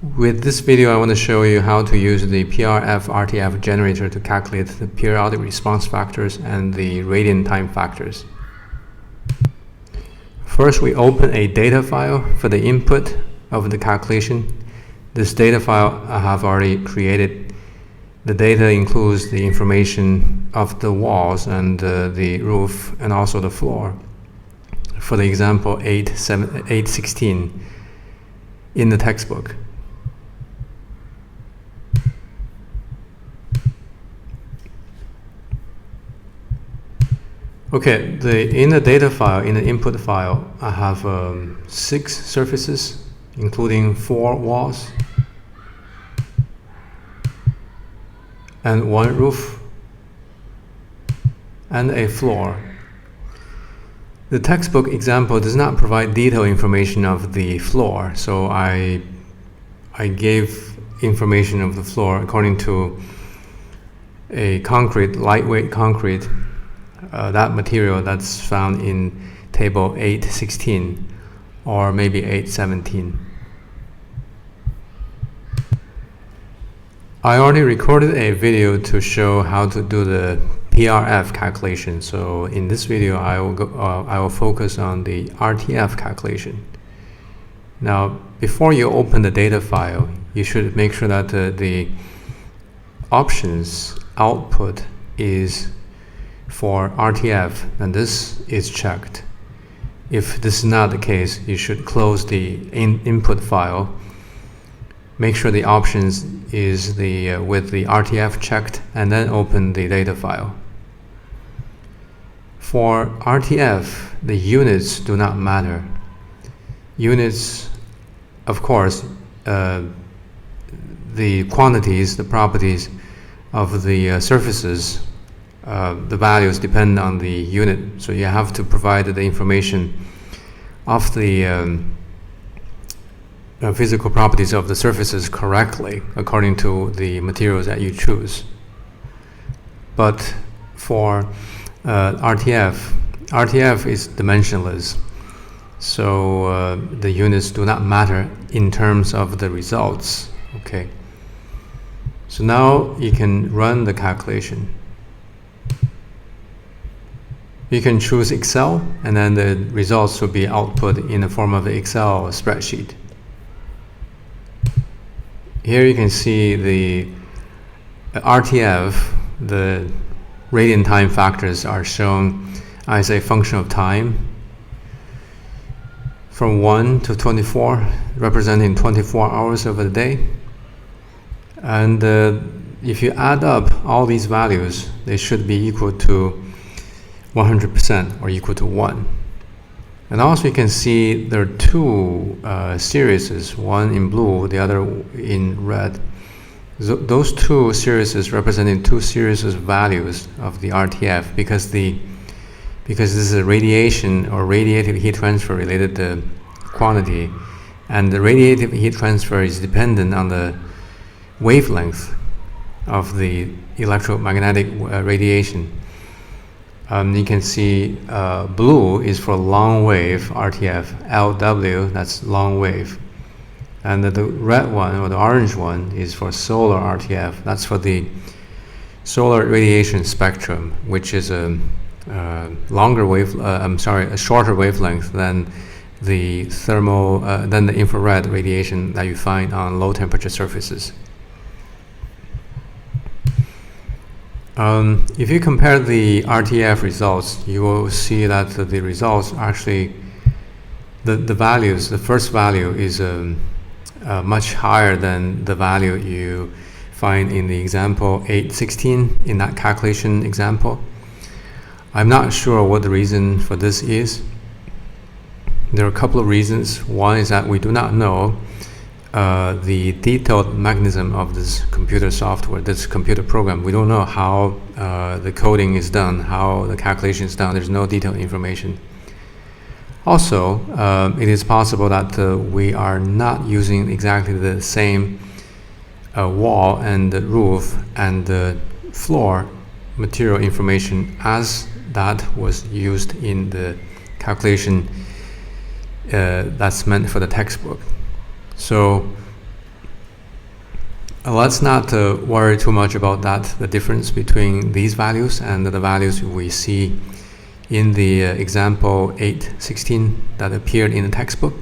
With this video, I want to show you how to use the PRF RTF generator to calculate the periodic response factors and the radiant time factors. First, we open a data file for the input of the calculation. This data file I have already created. The data includes the information of the walls and the roof and also the floor. For the example 8.16 in the textbook. Okay, in the data file, in the input file, I have 6 surfaces, including 4 walls and 1 roof and a floor. The textbook example does not provide detailed information of the floor, so I gave information of the floor according to a concrete, lightweight concrete, that material that's found in table 8.16 or maybe 8.17. I already recorded a video to show how to do the PRF calculation. So in this video, I will focus on the RTF calculation. Now, before you open the data file, you should make sure that the options output is for RTF, and this is checked. If this is not the case, you should close the input file. Make sure the options is with the RTF checked, and then open the data file. For RTF, the units do not matter. Units, of course, the quantities, the properties of the surfaces, the values depend on the unit, so you have to provide the information of the physical properties of the surfaces correctly according to the materials that you choose. But for RTF is dimensionless, so the units do not matter in terms of the results. Okay, so now you can run the calculation. You can choose Excel, and then the results will be output in the form of an Excel spreadsheet. Here you can see the RTF, the radiant time factors are shown as a function of time from 1 to 24, representing 24 hours of the day. And if you add up all these values, they should be equal to 100% or equal to 1. And also you can see there are 2 series, one in blue, the other in red. Those 2 series representing 2 series of values of the RTF because this is a radiation or radiative heat transfer related quantity, and the radiative heat transfer is dependent on the wavelength of the electromagnetic radiation. You can see blue is for long wave RTF, LW, that's long wave. And the red one or the orange one is for solar RTF, that's for the solar radiation spectrum, which is a longer wave, a shorter wavelength than the than the infrared radiation that you find on low temperature surfaces. If you compare the RTF results, you will see that the results actually, the values, the first value is much higher than the value you find in the example 8.16 in that calculation example. I'm not sure what the reason for this is. There are a couple of reasons. One is that we do not know the detailed mechanism of this computer software, this computer program. We don't know how the coding is done, how the calculation is done. There's no detailed information. Also, it is possible that we are not using exactly the same wall and the roof and the floor material information as that was used in the calculation that's meant for the textbook. So Let's not worry too much about that, the difference between these values and the values we see in the example 8.16 that appeared in the textbook.